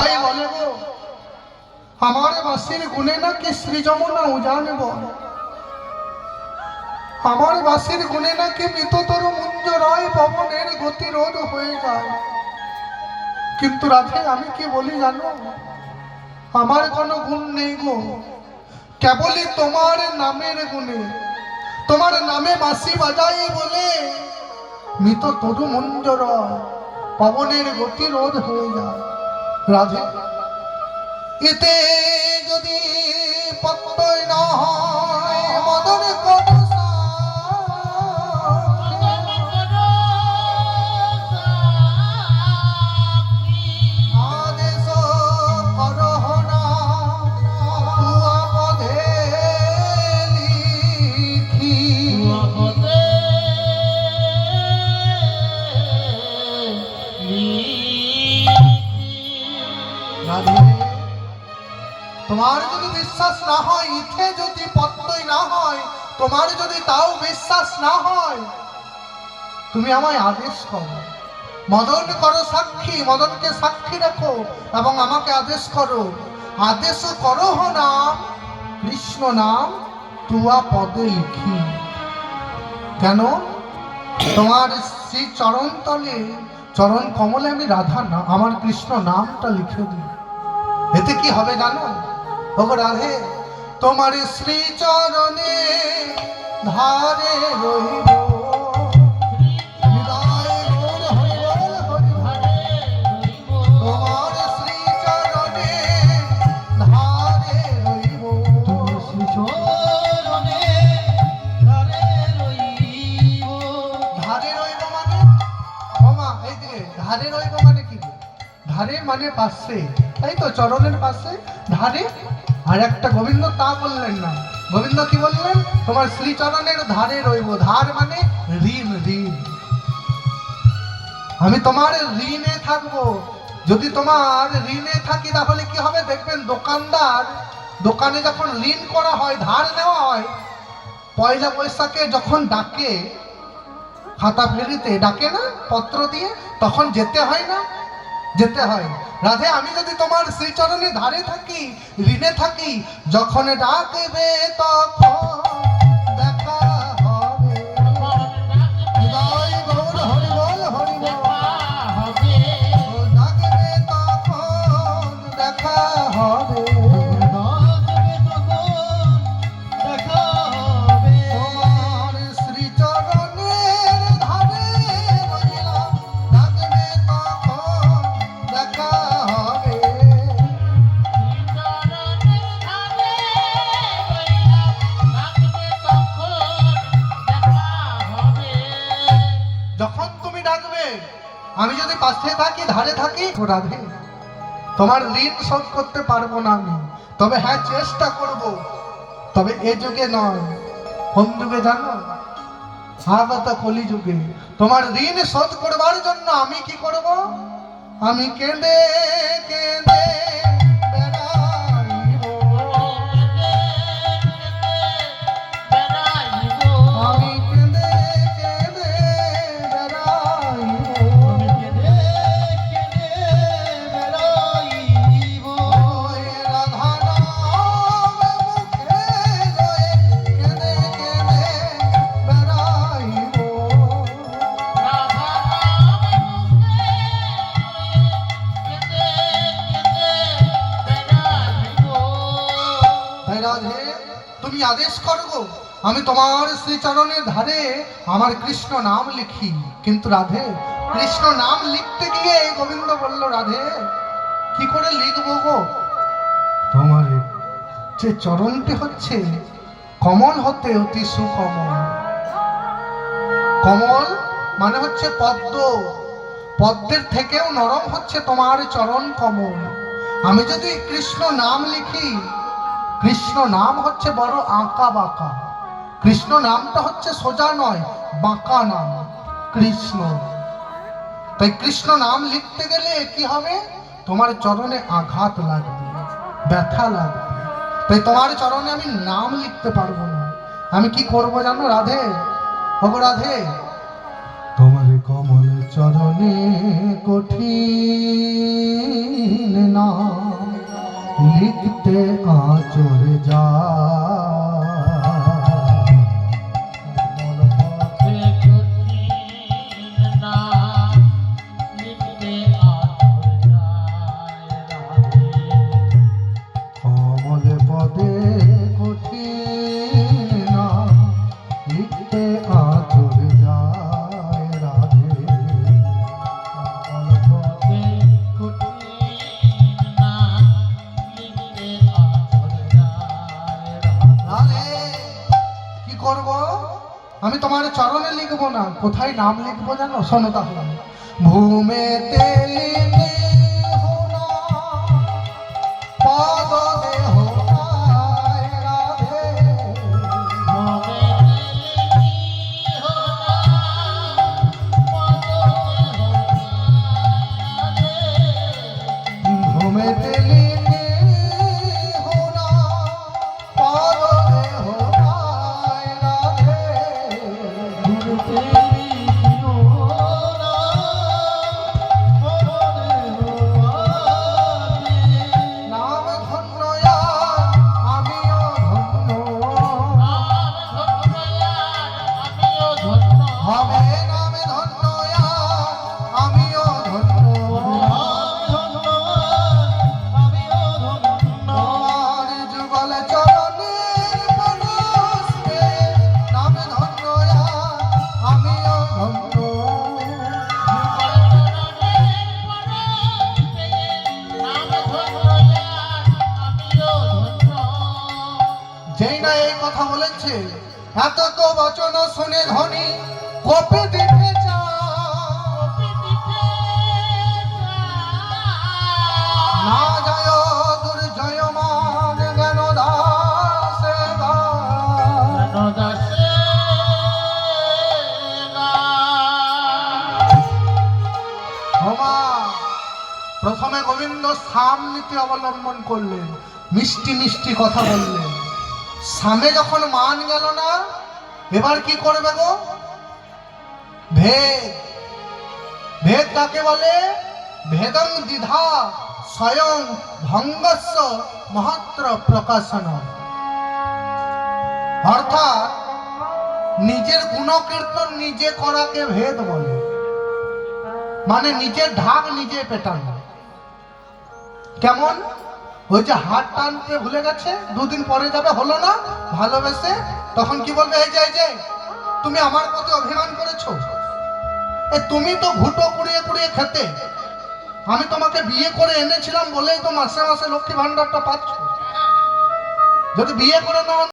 সবাই বলে গো আমার বাসির গুণে নাকি শ্রী যমুনা উজান বন, আমার বাসির গুণে নাকি মৃততর মুঞ্জরায় পবনের গতিরোধ হয়ে যায়। কিন্তু রাধে আমি কি বলি জানো, আমার কোনো গুণ নেই গো, কেবলই তোমার নামের গুণে। তোমার নামে বাঁশি বাজাই বলে মৃত তরু মুঞ্জরায় পবনের গতিরোধ হয়ে যায়। রাধে এতে যদি পত্তই না হয় মদন কর আদেশ করহ না তুয়া পদে লিখি। তোমার যদি বিশ্বাস না হয়, ইথে যদি পত্তই না হয়, তোমার যদি তাও বিশ্বাস না হয়, তুমি আমায় আদেশ করো, মদন করো সাক্ষী, মদনকে সাক্ষী রাখো এবং আমাকে আদেশ করো। আদেশ করো নাম কৃষ্ণ নাম তুয়া পদে লিখি। কেন? তোমার সেই চরণ তলে চরণ কমলে আমি রাধা না আমার কৃষ্ণ নামটা লিখে দিই। এতে কি হবে জানো ওগো রাধে, তোমার শ্রী চরণে ধারে রইব তোমার শ্রী চরণে ধারে রইব। ধারে রইব মানে ওমা এইদিকে ধারে রইব মানে কি? ধারে মানে পাশে, তাই তো, চরণের পাশে ধারে। আর একটা গোবিন্দ তা বললেন না, গোবিন্দ কি বললেন? তোমার শ্রীচরণের ধারে রইব। ধার মানে ঋণ, ঋণ। আমি তোমার ঋণে থাকবো। যদি তোমার ঋণে থাকি তাহলে কি হবে দেখবেন, দোকানদার দোকানে যখন ঋণ করা হয়, ধার নেওয়া হয়, পয়লা বৈশাখে যখন ডাকে, খাতা ফেরিতে ডাকে না পত্র দিয়ে, তখন যেতে হয় না? যেতে হয়। রাধে আমি যদি তোমার শ্রীচরণে ধারে থাকি, ঋণে থাকি, যখন ডাকবে তখন দেখা হবে। হৃদয় গৌর হরি বল হরি বল, ডাকবে তখন দেখা হবে। তোমার শ্রীচরণের ধারে রইলাম, ডাকবে তখন দেখা হবে। যখন তুমি ডাকবে, আমি যদি পাশে থাকি, ধারে থাকি, রাধে তোমার ঋণ শোধ করতে পারবো না আমি, তবে হ্যাঁ চেষ্টা করব। তবে এ যুগে নয়, কোন যুগে জানো? আগত কলি যুগে। তোমার ঋণ শোধ করবার জন্য আমি কি করব? আমি কেঁদে কেঁদে বেড়াইব, আমি কেঁদে কেঁদে বেড়াইব। ওই রাধা নাম মুখে লয়ে কেঁদে কেঁদে বেড়াইব। তাই রাধে তুমি আদেশ করো গো, আমি তোমার শ্রীচরণের ধারে আমার কৃষ্ণ নাম লিখি। কিন্তু রাধে কৃষ্ণ নাম লিখতে গিয়ে গোবিন্দ বলল, রাধে কি করে লিখবো গো? তোমার যে চরণটি হচ্ছে কমল হতে অতি সুকমল। কমল মানে হচ্ছে পদ্ম, পদ্মের থেকেও নরম হচ্ছে তোমার চরণ কমল। আমি যদি কৃষ্ণ নাম লিখি, কৃষ্ণ নাম হচ্ছে বড় আঁকা বাঁকা, কৃষ্ণ নামটা হচ্ছে সোজা নয়, বাঁকা নাম কৃষ্ণ। তাই কৃষ্ণ নাম লিখতে গেলে কি হবে? তোমার চরণে আঘাত লাগবে, ব্যথা লাগবে। তাই তোমার চরণে আমি নাম লিখতে পারবো না। আমি কি করবো জানো রাধে? ওগো রাধে, তোমার কমল চরণে কঠিন नाम लिखते आचर जा আমি তোমার চরণে লিখবো না, কোথায় নাম লিখবো জানো? শোনো তাহলে। ভূমেতে লিখো না পদ দেহ পায় রাধে, ভূমেতে লিখো না পদ দেহ পায় রাধে, নাম ধন্য আমিও ধন্য, হবে নাম ধন্য আমিও ধন্য, তোমার যুগল চরণের পরশে নাম ধন্য আমিও ধন্য। যেই না এই কথা বলেছে, এত তো বচন শুনে ধনী কপে দিতে না যায় দুর্জয়মান জ্ঞান দাসে প্রথমে গোবিন্দ সাম নীতি অবলম্বন করলেন, মিষ্টি মিষ্টি কথা বললেন। সামে যখন মান গেল না, এবার কি করবে গো? ভেদ। ভেদ কাকে বলে? ভেদং দ্বিধা স্বয়ং ভঙ্গস্য মহাত্র প্রকাশন, অর্থাৎ নিজের গুণকীর্তন নিজে করাকে ভেদ বলে, মানে নিজের ঢাক নিজে পেটানো। কেমন? ওই যে হাত টানতে ভুলে গেছে, দুদিন পরে যাবে, হলো না, ভালোবেসে, তখন কি বলবে? এই যে তুমি আমার প্রতি অভিমান করেছো, তুমি তো ঘুটো কুড়িয়ে কুড়িয়ে খেতে, আমি তোমাকে বিয়ে করে এনেছিলাম বলেই তো মাসে মাসে লক্ষ্মী ভান্ডারটা পাচ্ছ। যদি বিয়ে করে না